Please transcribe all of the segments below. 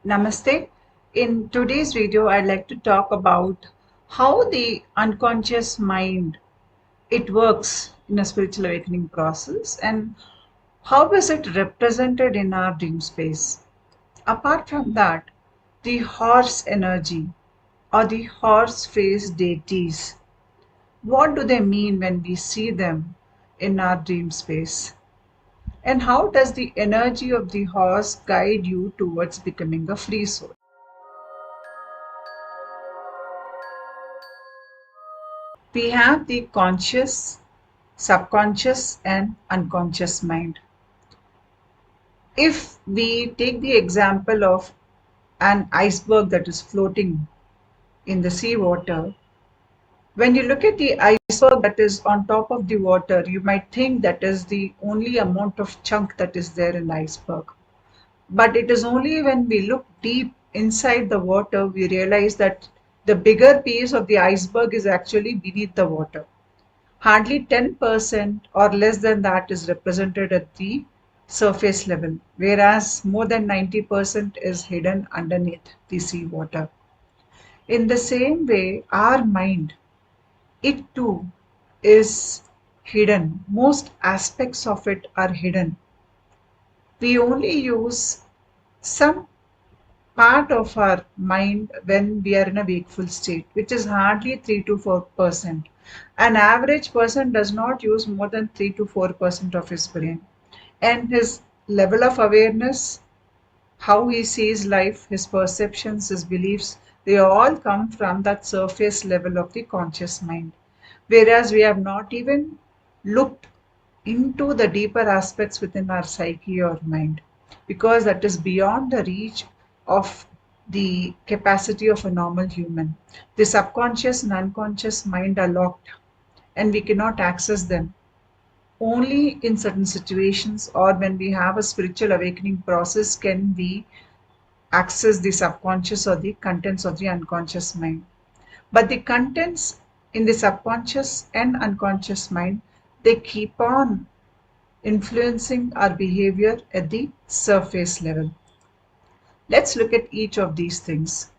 Namaste. In today's video, I'd like to talk about how the unconscious mind it works in a spiritual awakening process and how is it represented in our dream space. Apart from that, the horse energy or the horse face deities. What do they mean when we see them in our dream space? And how does the energy of the horse guide you towards becoming a free soul? We have the conscious, subconscious, and unconscious mind. If we take the example of an iceberg that is floating in the sea water, when you look at the iceberg that is on top of the water, you might think that is the only amount of chunk that is there in the iceberg. But it is only when we look deep inside the water, we realize that the bigger piece of the iceberg is actually beneath the water. Hardly 10% or less than that is represented at the surface level, whereas more than 90% is hidden underneath the seawater. In the same way, our mind, it too is hidden. Most aspects of it are hidden. We only use some part of our mind when we are in a wakeful state, which is hardly 3 to 4%. An average person does not use more than 3 to 4% of his brain. And his level of awareness, how he sees life, his perceptions, his beliefs, they all come from that surface level of the conscious mind. Whereas we have not even looked into the deeper aspects within our psyche or mind, because that is beyond the reach of the capacity of a normal human. The subconscious and unconscious mind are locked and we cannot access them. Only in certain situations or when we have a spiritual awakening process can we access the subconscious or the contents of the unconscious mind. But the contents in the subconscious and unconscious mind, they keep on influencing our behavior at the surface level. Let's look at each of these things.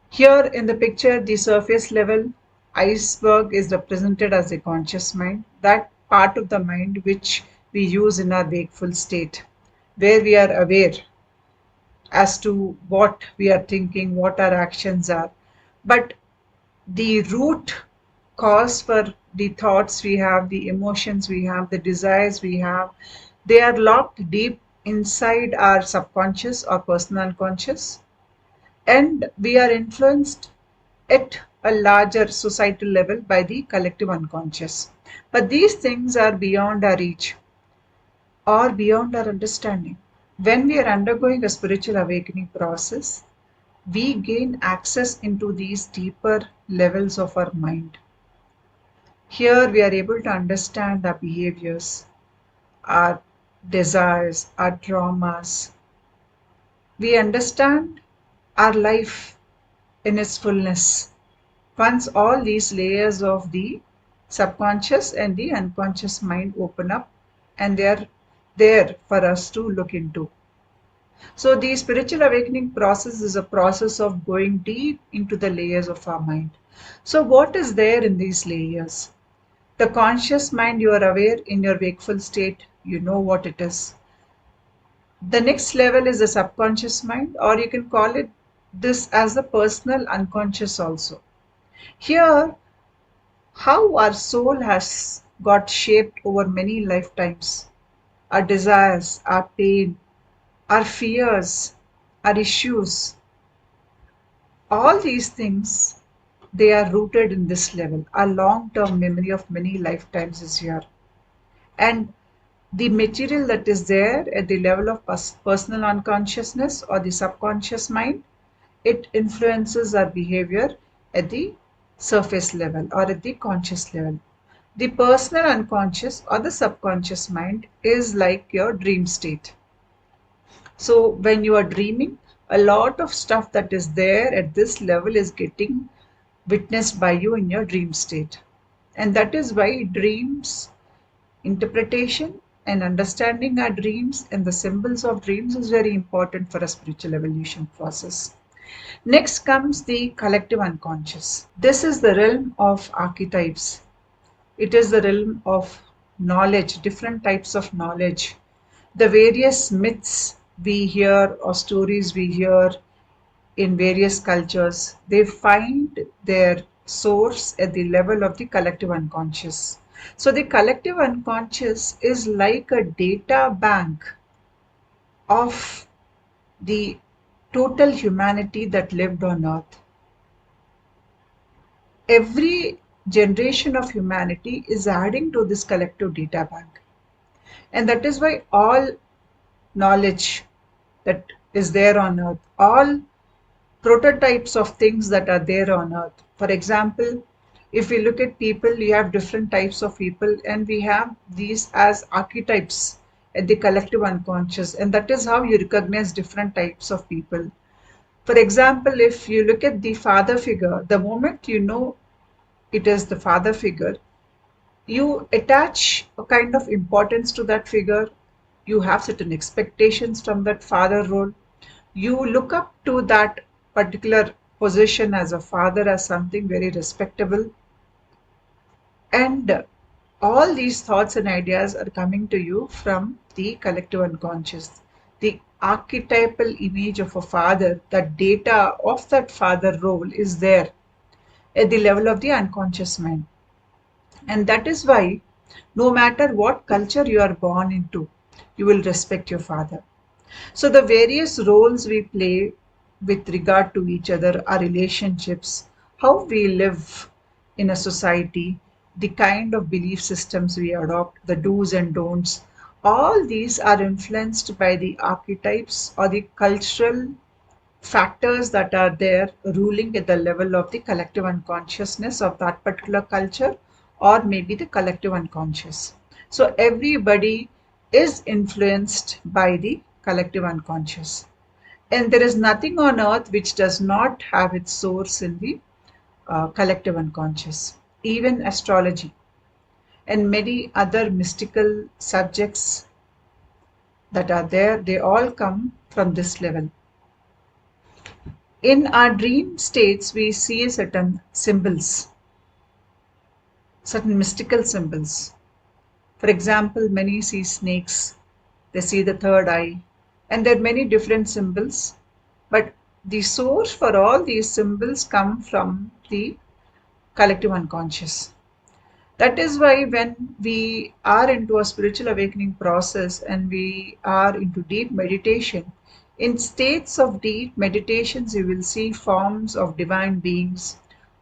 Here in the picture, the surface level iceberg is represented as a conscious mind, that part of the mind which we use in our wakeful state, where we are aware as to what we are thinking, what our actions are. But the root cause for the thoughts we have, the emotions we have, the desires we have, they are locked deep inside our subconscious or personal unconscious, and we are influenced at a larger societal level by the collective unconscious. But these things are beyond our reach or beyond our understanding. When we are undergoing a spiritual awakening process, we gain access into these deeper levels of our mind. Here we are able to understand our behaviors, our desires, our traumas. We understand our life in its fullness. Once all these layers of the subconscious and the unconscious mind open up and they are there for us to look into. So the spiritual awakening process is a process of going deep into the layers of our mind. So what is there in these layers? The conscious mind, you are aware in your wakeful state, you know what it is. The next level is the subconscious mind, or you can call it this as the personal unconscious also. Here, how our soul has got shaped over many lifetimes, our desires, our pain, our fears, our issues, all these things, they are rooted in this level. Our long-term memory of many lifetimes is here. And the material that is there at the level of personal unconsciousness or the subconscious mind, it influences our behavior at the surface level or at the conscious level. The personal unconscious or the subconscious mind is like your dream state. So when you are dreaming, a lot of stuff that is there at this level is getting witnessed by you in your dream state. And that is why dreams interpretation And understanding our dreams and the symbols of dreams is very important for a spiritual evolution process. Next comes the collective unconscious. This is the realm of archetypes. It is the realm of knowledge, different types of knowledge. The various myths we hear or stories we hear in various cultures, they find their source at the level of the collective unconscious. So the collective unconscious is like a data bank of the total humanity that lived on earth. Every generation of humanity is adding to this collective data bank. And that is why all knowledge that is there on earth, all prototypes of things that are there on earth. For example, if we look at people, you have different types of people, and we have these as archetypes at the collective unconscious, and that is how you recognize different types of people. For example, if you look at the father figure, the moment you know it is the father figure, you attach a kind of importance to that figure. You have certain expectations from that father role. You look up to that particular position as a father as something very respectable. And all these thoughts and ideas are coming to you from the collective unconscious. The archetypal image of a father, that data of that father role is there at the level of the unconscious mind. And that is why, no matter what culture you are born into, you will respect your father. So, the various roles we play with regard to each other, our relationships, how we live in a society, the kind of belief systems we adopt, the do's and don'ts, all these are influenced by the archetypes or the cultural factors that are there ruling at the level of the collective unconsciousness of that particular culture, or maybe the collective unconscious. So everybody is influenced by the collective unconscious. And there is nothing on earth which does not have its source in the collective unconscious. Even astrology and many other mystical subjects that are there, they all come from this level. In our dream states, we see certain symbols, certain mystical symbols. For example, many see snakes, they see the third eye, and there are many different symbols. But the source for all these symbols come from the collective unconscious. That is why when we are into a spiritual awakening process and we are into deep meditation, in states of deep meditations, you will see forms of divine beings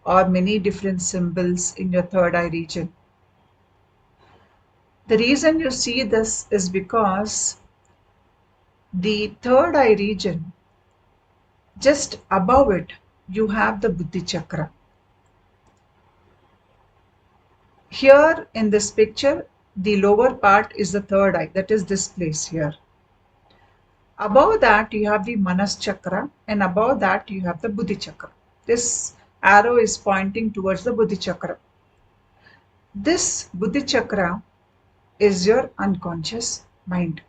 or many different symbols in your third eye region. The reason you see this is because the third eye region, just above it, you have the Buddhi Chakra. Here in this picture, the lower part is the third eye, that is this place here. Above that, you have the Manas Chakra, and above that, you have the Buddhi Chakra. This arrow is pointing towards the Buddhi Chakra. This Buddhi Chakra is your unconscious mind.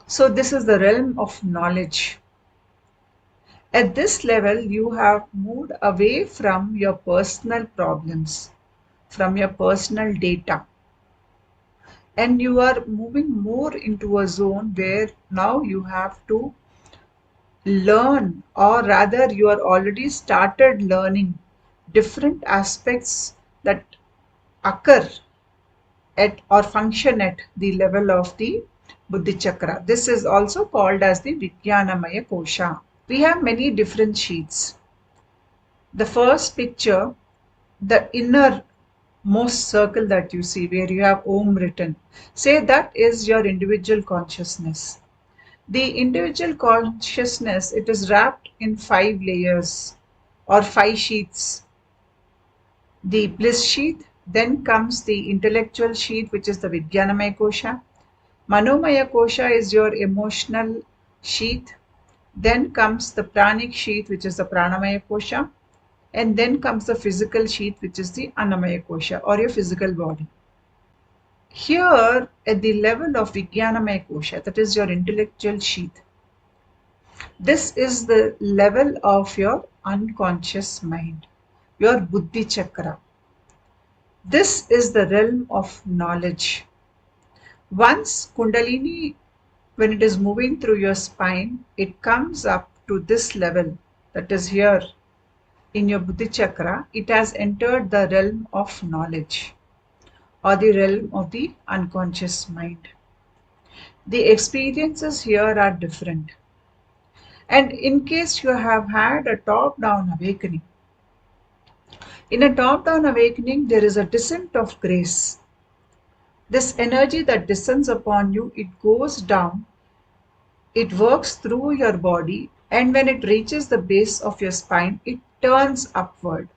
So, this is the realm of knowledge. At this level, you have moved away from your personal problems, from your personal data, and you are moving more into a zone where now you have to learn, or rather you are already started learning different aspects that occur at or function at the level of the Buddhi Chakra. This is also called as the Vijnanamaya Kosha. We have many different sheets. The first picture, the inner most circle that you see where you have Om written, say that is your individual consciousness. The individual consciousness, it is wrapped in 5 layers or 5 sheets. The bliss sheath, then comes the intellectual sheath, which is the Vijnanamaya Kosha. Manomaya Kosha is your emotional sheath. Then comes the pranic sheath, which is the Pranamaya Kosha. And then comes the physical sheath, which is the Annamaya Kosha, or your physical body. Here, at the level of Vijnanamaya Kosha, that is your intellectual sheath, this is the level of your unconscious mind, your Buddhi Chakra. This is the realm of knowledge. Once Kundalini, when it is moving through your spine, it comes up to this level, that is here in your Buddhi Chakra, it has entered the realm of knowledge or the realm of the unconscious mind. The experiences here are different. And in case you have had a top down awakening, in a top down awakening, there is a descent of grace. This energy that descends upon you, it goes down, it works through your body, and when it reaches the base of your spine, it turns upward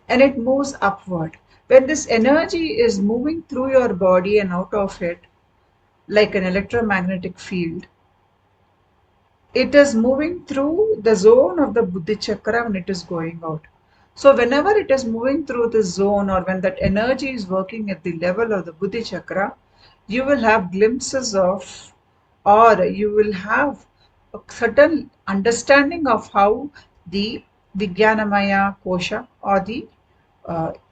and it moves upward. When this energy is moving through your body and out of it, like an electromagnetic field, it is moving through the zone of the Buddhi Chakra when it is going out. So whenever it is moving through the zone or when that energy is working at the level of the Buddhi Chakra, you will have glimpses of, or you will have a certain understanding of how the Vijnanamaya Kosha or the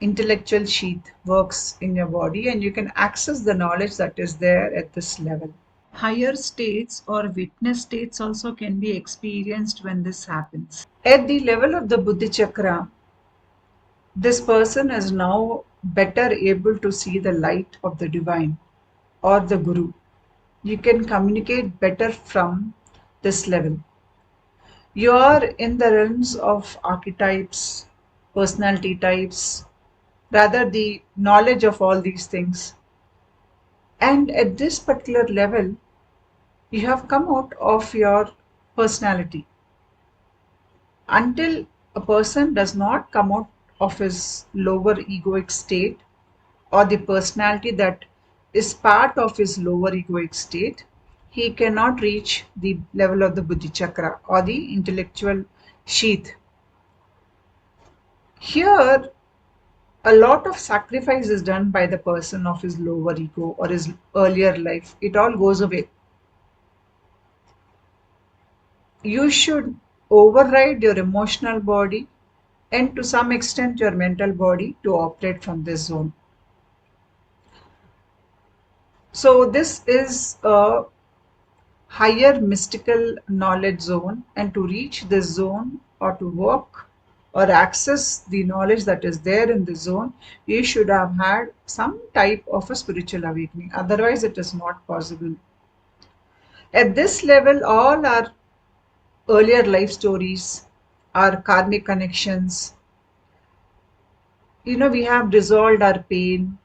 intellectual sheath works in your body, and you can access the knowledge that is there at this level. Higher states or witness states also can be experienced when this happens. At the level of the Buddhi Chakra, this person is now better able to see the light of the divine or the Guru. You can communicate better from this level. You are in the realms of archetypes, personality types, rather the knowledge of all these things. And at this particular level, you have come out of your personality. Until a person does not come out of his lower egoic state or the personality that is part of his lower egoic state, he cannot reach the level of the Buddhi Chakra or the intellectual sheath. Here, a lot of sacrifice is done by the person of his lower ego or his earlier life. It all goes away. You should override your emotional body and to some extent your mental body to operate from this zone. So this is a higher mystical knowledge zone, and to reach this zone or to work or access the knowledge that is there in the zone, you should have had some type of a spiritual awakening. Otherwise, it is not possible. At this level, all our earlier life stories, our karmic connections, we have resolved our pain,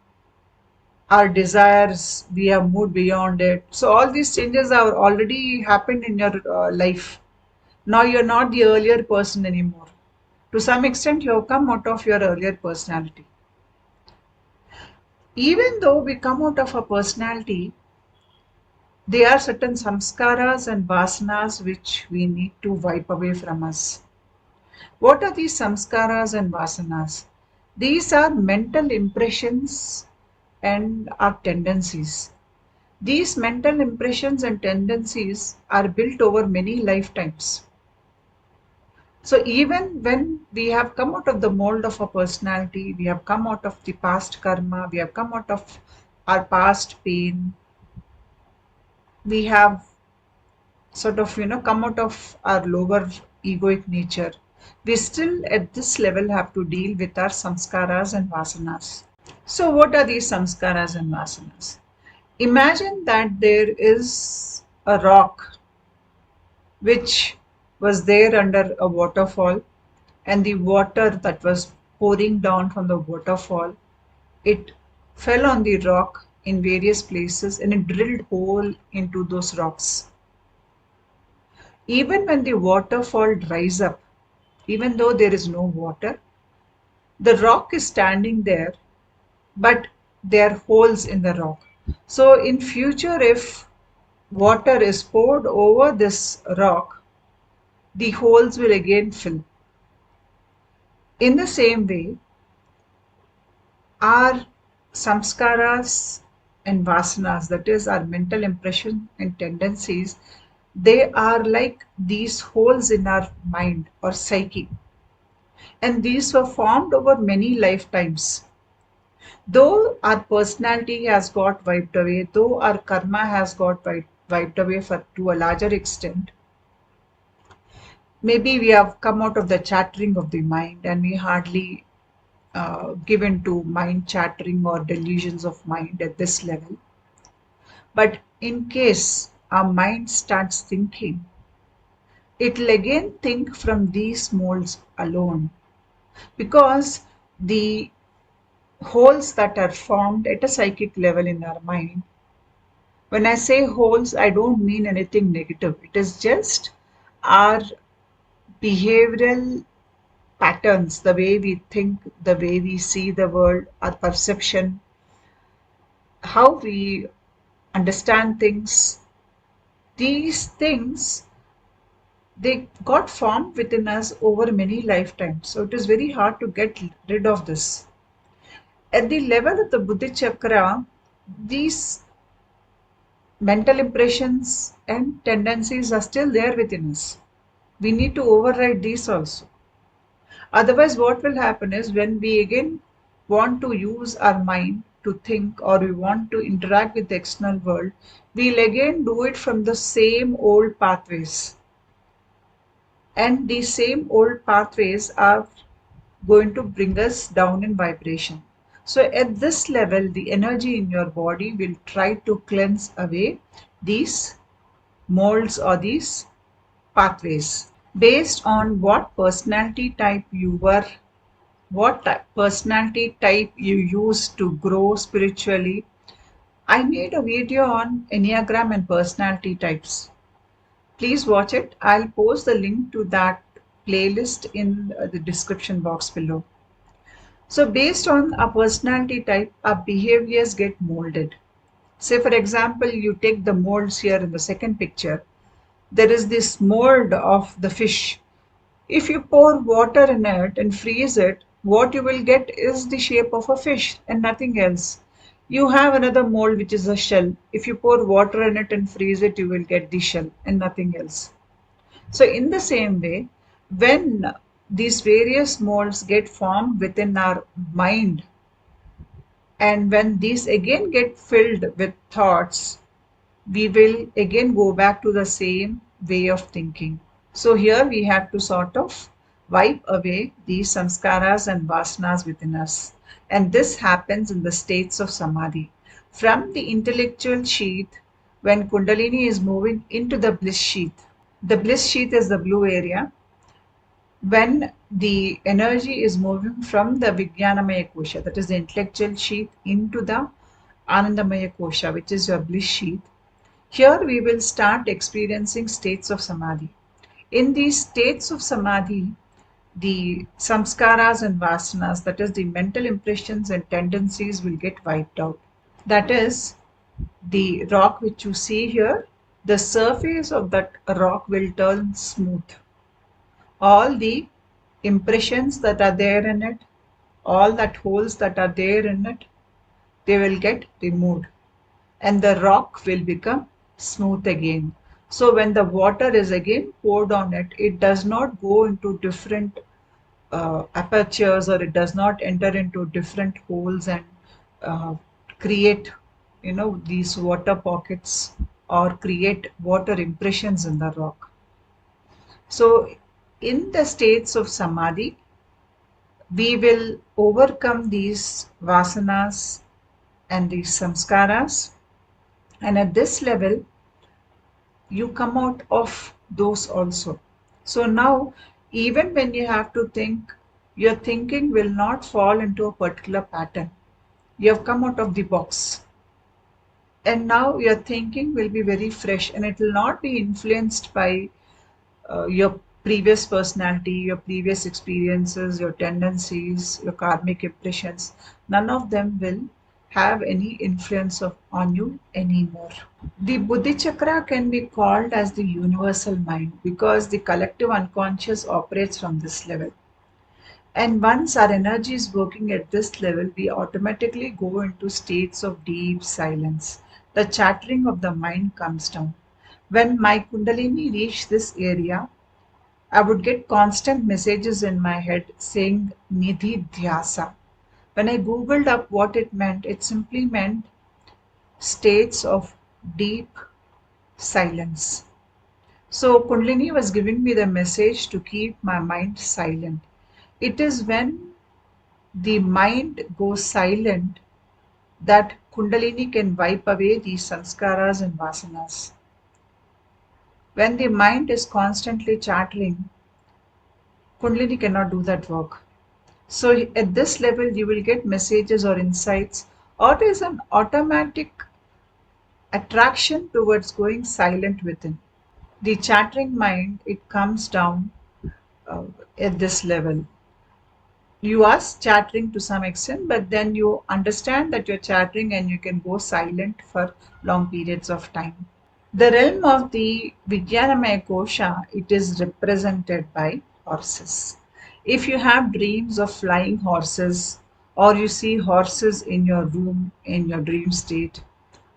our desires, we have moved beyond it. So all these changes have already happened in your life. Now you're not the earlier person anymore. To some extent, you have come out of your earlier personality. Even though we come out of a personality, there are certain samskaras and vasanas which we need to wipe away from us. What are these samskaras and vasanas? These are mental impressions and our tendencies. These mental impressions and tendencies are built over many lifetimes. So even when we have come out of the mold of a personality, we have come out of the past karma, we have come out of our past pain, we have sort of, come out of our lower egoic nature, we still at this level have to deal with our samskaras and vasanas. So what are these samskaras and vasanas? Imagine that there is a rock which was there under a waterfall, and the water that was pouring down from the waterfall, it fell on the rock in various places and it drilled hole into those rocks. Even when the waterfall dries up, even though there is no water, the rock is standing there, but there are holes in the rock. So in future, if water is poured over this rock, the holes will again fill. In the same way, our samskaras and vasanas, that is our mental impression and tendencies, they are like these holes in our mind or psyche. And these were formed over many lifetimes. Though our personality has got wiped away, though our karma has got wiped away to a larger extent, maybe we have come out of the chattering of the mind and we hardly given to mind chattering or delusions of mind at this level. But in case our mind starts thinking, it'll again think from these molds alone, because the holes that are formed at a psychic level in our mind, when I say holes, I don't mean anything negative. It is just our behavioral patterns, the way we think, the way we see the world, our perception, how we understand things. These things, they got formed within us over many lifetimes. So it is very hard to get rid of this. At the level of the Buddhi Chakra, these mental impressions and tendencies are still there within us. We need to override these also. Otherwise, what will happen is when we again want to use our mind to think, or we want to interact with the external world, we'll again do it from the same old pathways. And these same old pathways are going to bring us down in vibration. So at this level, the energy in your body will try to cleanse away these molds or these pathways. Based on what personality type you were, what personality type you used to grow spiritually, I made a video on Enneagram and personality types. Please watch it. I'll post the link to that playlist in the description box below. So based on a personality type, our behaviors get molded. Say for example, you take the molds here in the second picture. There is this mold of the fish. If you pour water in it and freeze it, what you will get is the shape of a fish and nothing else. You have another mold which is a shell. If you pour water in it and freeze it, you will get the shell and nothing else. So in the same way, when these various molds get formed within our mind, and when these again get filled with thoughts, we will again go back to the same way of thinking. So here we have to sort of wipe away these samskaras and vasanas within us. And this happens in the states of samadhi. From the intellectual sheath, when Kundalini is moving into the bliss sheath. The bliss sheath is the blue area. When the energy is moving from the Vijnanamaya Kosha, that is the intellectual sheath, into the Anandamaya Kosha, which is your bliss sheath, here we will start experiencing states of samadhi. In these states of samadhi, the samskaras and vasanas, that is the mental impressions and tendencies, will get wiped out. That is, the rock which you see here, the surface of that rock will turn smooth. All the impressions that are there in it, all that holes that are there in it, they will get removed and the rock will become smooth again. So when the water is again poured on it, it does not go into different apertures, or it does not enter into different holes and uh, create, these water pockets or create water impressions in the rock. So in the states of samadhi, we will overcome these vasanas and these samskaras, and at this level you come out of those also. So now even when you have to think, your thinking will not fall into a particular pattern. You have come out of the box, and now your thinking will be very fresh and it will not be influenced by your previous personality, your previous experiences, your tendencies, your karmic impressions. None of them will have any influence on you anymore. The Buddhi Chakra can be called as the universal mind because the collective unconscious operates from this level. And once our energy is working at this level, we automatically go into states of deep silence. The chattering of the mind comes down. When my Kundalini reached this area, I would get constant messages in my head saying Nidhi Dhyasa. When I googled up what it meant, it simply meant states of deep silence. So Kundalini was giving me the message to keep my mind silent. It is when the mind goes silent that Kundalini can wipe away these sanskaras and vasanas. When the mind is constantly chattering, Kundalini cannot do that work. So at this level, you will get messages or insights, or there is an automatic attraction towards going silent within. The chattering mind, it comes down uh, at this level. You are chattering to some extent, but then you understand that you're chattering and you can go silent for long periods of time. The realm of the Vijnanamaya Kosha, it is represented by horses. If you have dreams of flying horses, or you see horses in your room in your dream state,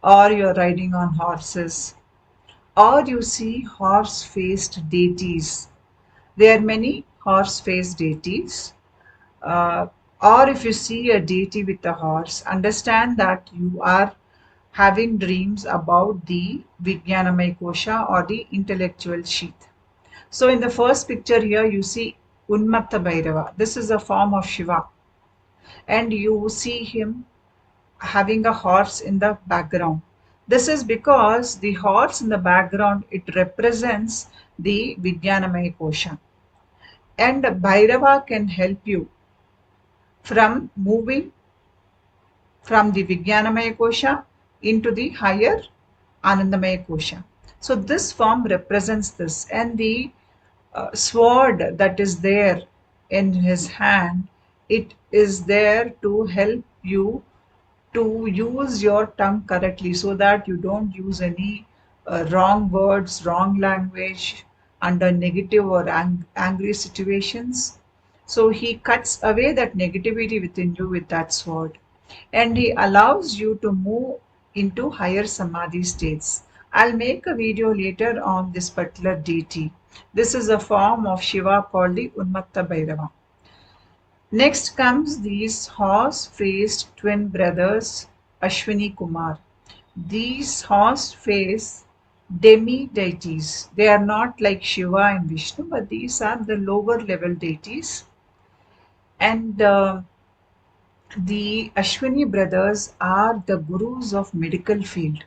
or you're riding on horses, or you see horse faced deities, there are many horse faced deities. Uh, or if you see a deity with a horse, understand that you are having dreams about the Vijnanamaya Kosha or the intellectual sheath. So in the first picture here, you see Unmatta Bhairava. This is a form of Shiva. And you see him having a horse in the background. This is because the horse in the background, it represents the Vijnanamaya Kosha. And Bhairava can help you from moving from the Vijnanamaya Kosha into the higher Anandamaya Kosha. So this form represents this, and the sword that is there in his hand, it is there to help you to use your tongue correctly so that you don't use any wrong words, wrong language under negative or angry situations. So he cuts away that negativity within you with that sword, and he allows you to move into higher samadhi states. I'll make a video later on this particular deity. This is a form of Shiva called the Unmatta Bhairava. Next comes these horse-faced twin brothers, Ashwini Kumar. These horse-faced demi-deities. They are not like Shiva and Vishnu, but these are the lower level deities. And the Ashwini brothers are the gurus of medical field.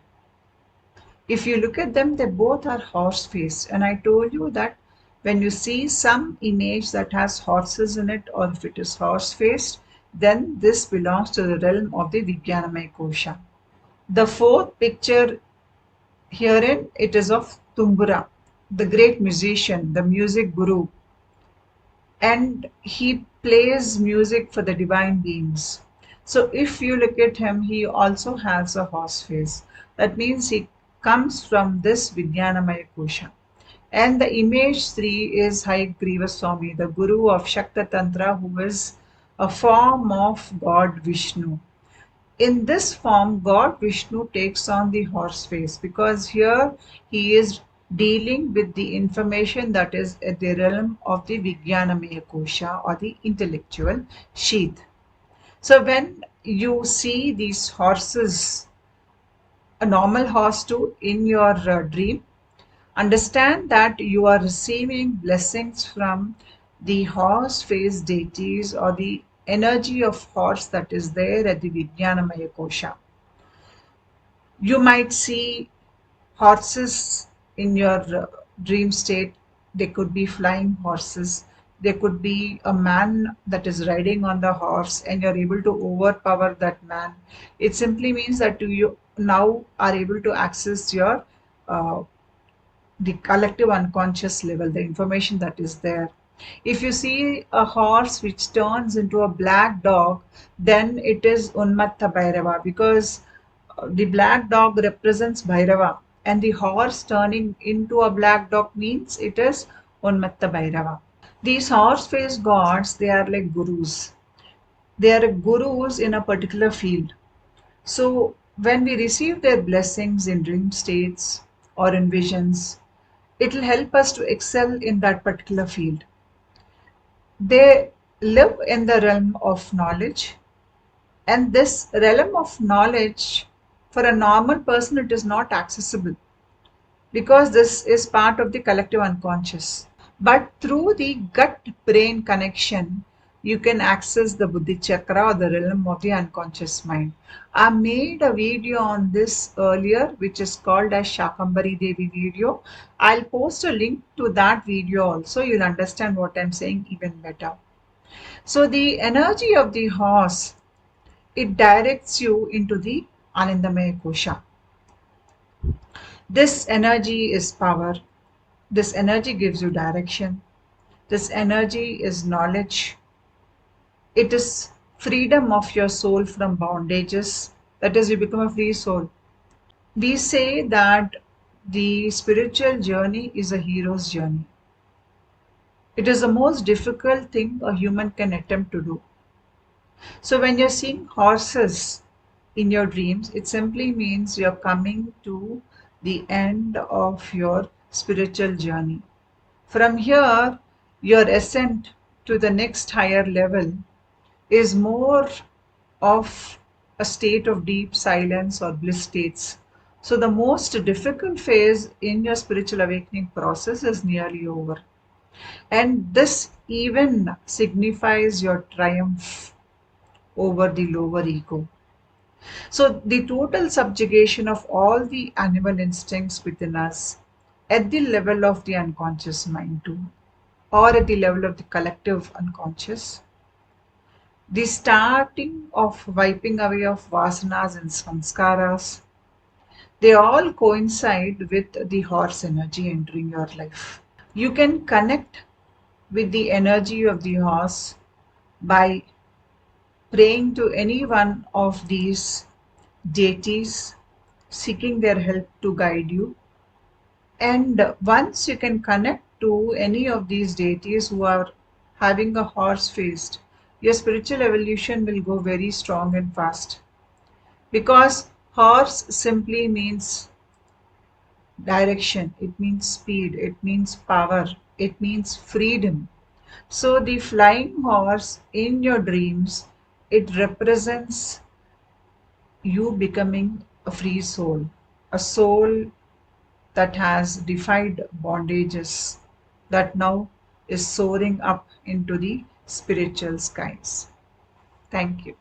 If you look at them, they both are horse-faced. And I told you that when you see some image that has horses in it, or if it is horse-faced, then this belongs to the realm of the Vijnanamaya Kosha. The fourth picture herein, it is of Tumbura, the great musician, the music guru, and he plays music for the divine beings. So if you look at him, he also has a horse face. That means he comes from this Vijnanamaya Kosha. And the image 3 is Hayagriva Swami, the guru of Shakta Tantra, who is a form of God Vishnu. In this form, God Vishnu takes on the horse face because here he is dealing with the information that is at the realm of the Vijnanamaya Kosha or the intellectual sheath. So when you see these horses, a normal horse too, in your dream, understand that you are receiving blessings from the horse faced deities or the energy of horse that is there at the Vijnanamaya Kosha. You might see horses in your dream state. They could be flying horses. There could be a man that is riding on the horse and you're able to overpower that man. It simply means that you now are able to access your uh, the collective unconscious level, the information that is there. If you see a horse which turns into a black dog, then it is Unmatta Bhairava because the black dog represents Bhairava, and the horse turning into a black dog means it is Unmatta Bhairava. These horse-faced gods, they are like gurus. They are gurus in a particular field. So when we receive their blessings in dream states or in visions, it will help us to excel in that particular field. They live in the realm of knowledge, and this realm of knowledge for a normal person it is not accessible because this is part of the collective unconscious. But through the gut brain connection, you can access the Buddhi Chakra or the realm of the unconscious mind. I made a video on this earlier, which is called as Shakambari Devi video. I'll post a link to that video also. You'll understand what I'm saying even better. So, the energy of the horse, it directs you into the Anandamaya Kosha. This energy is power. This energy gives you direction. This energy is knowledge. It is freedom of your soul from bondages. That is, you become a free soul. We say that the spiritual journey is a hero's journey. It is the most difficult thing a human can attempt to do. So, when you're seeing horses in your dreams, it simply means you're coming to the end of your spiritual journey. From here, your ascent to the next higher level is more of a state of deep silence or bliss states. So, the most difficult phase in your spiritual awakening process is nearly over. And this even signifies your triumph over the lower ego. So, the total subjugation of all the animal instincts within us at the level of the unconscious mind, too, or at the level of the collective unconscious, the starting of wiping away of vasanas and samskaras, they all coincide with the horse energy entering your life. You can connect with the energy of the horse by praying to any one of these deities, seeking their help to guide you. And once you can connect to any of these deities who are having a horse faced, your spiritual evolution will go very strong and fast. Because horse simply means direction, it means speed, it means power, it means freedom. So the flying horse in your dreams, it represents you becoming a free soul, a soul that has defied bondages, that now is soaring up into the spiritual skies. Thank you.